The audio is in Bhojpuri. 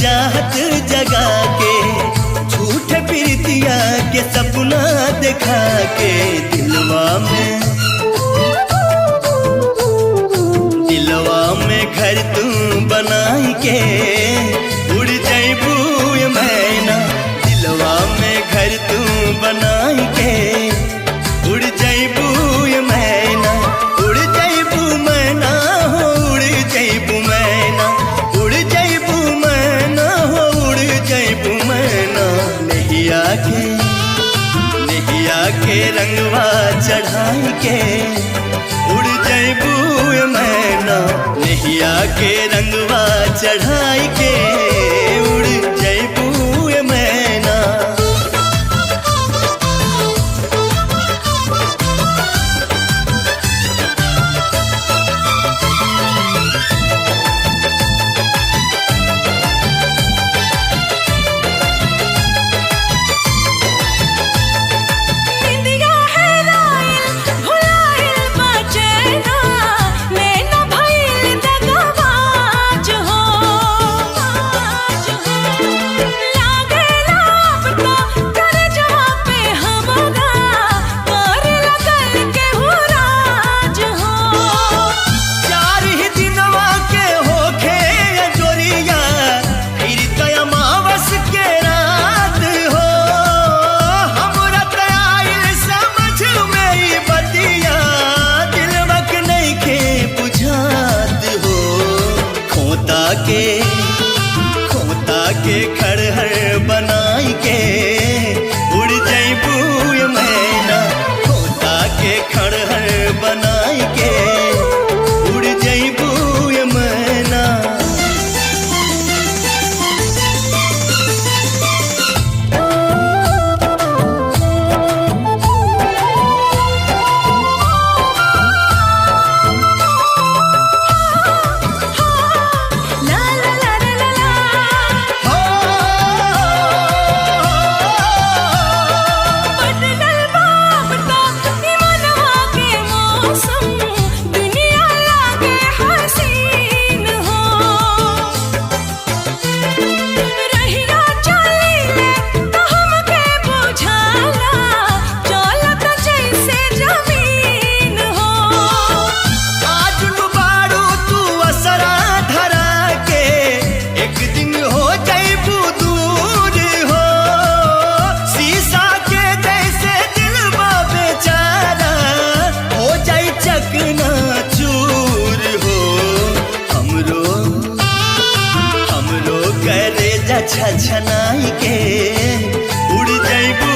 चाहत जगा के, झूठे प्रीतिया के सपना दिखा के, दिलवा में घर तू बनाई के उड़ जैबू मैना, दिलवा में घर तू बनाई के उड़ जैबू मैना, उड़ जैबू मैना हो, उड़ जैबू मैना, उड़ जैबू मैना हो, उड़ जैबू मैना। नैया के रंगवा चढ़ाई के उड़ जैबू मैना, नैया के रंगवा चढ़ाई के उड़ जैबू मैना। खोता के खड़हर बनाई के उड़ जैबू मैना, खोता के खड़हर बनाई के उड़ जैबू मैना। छनाई के उड़ जैबू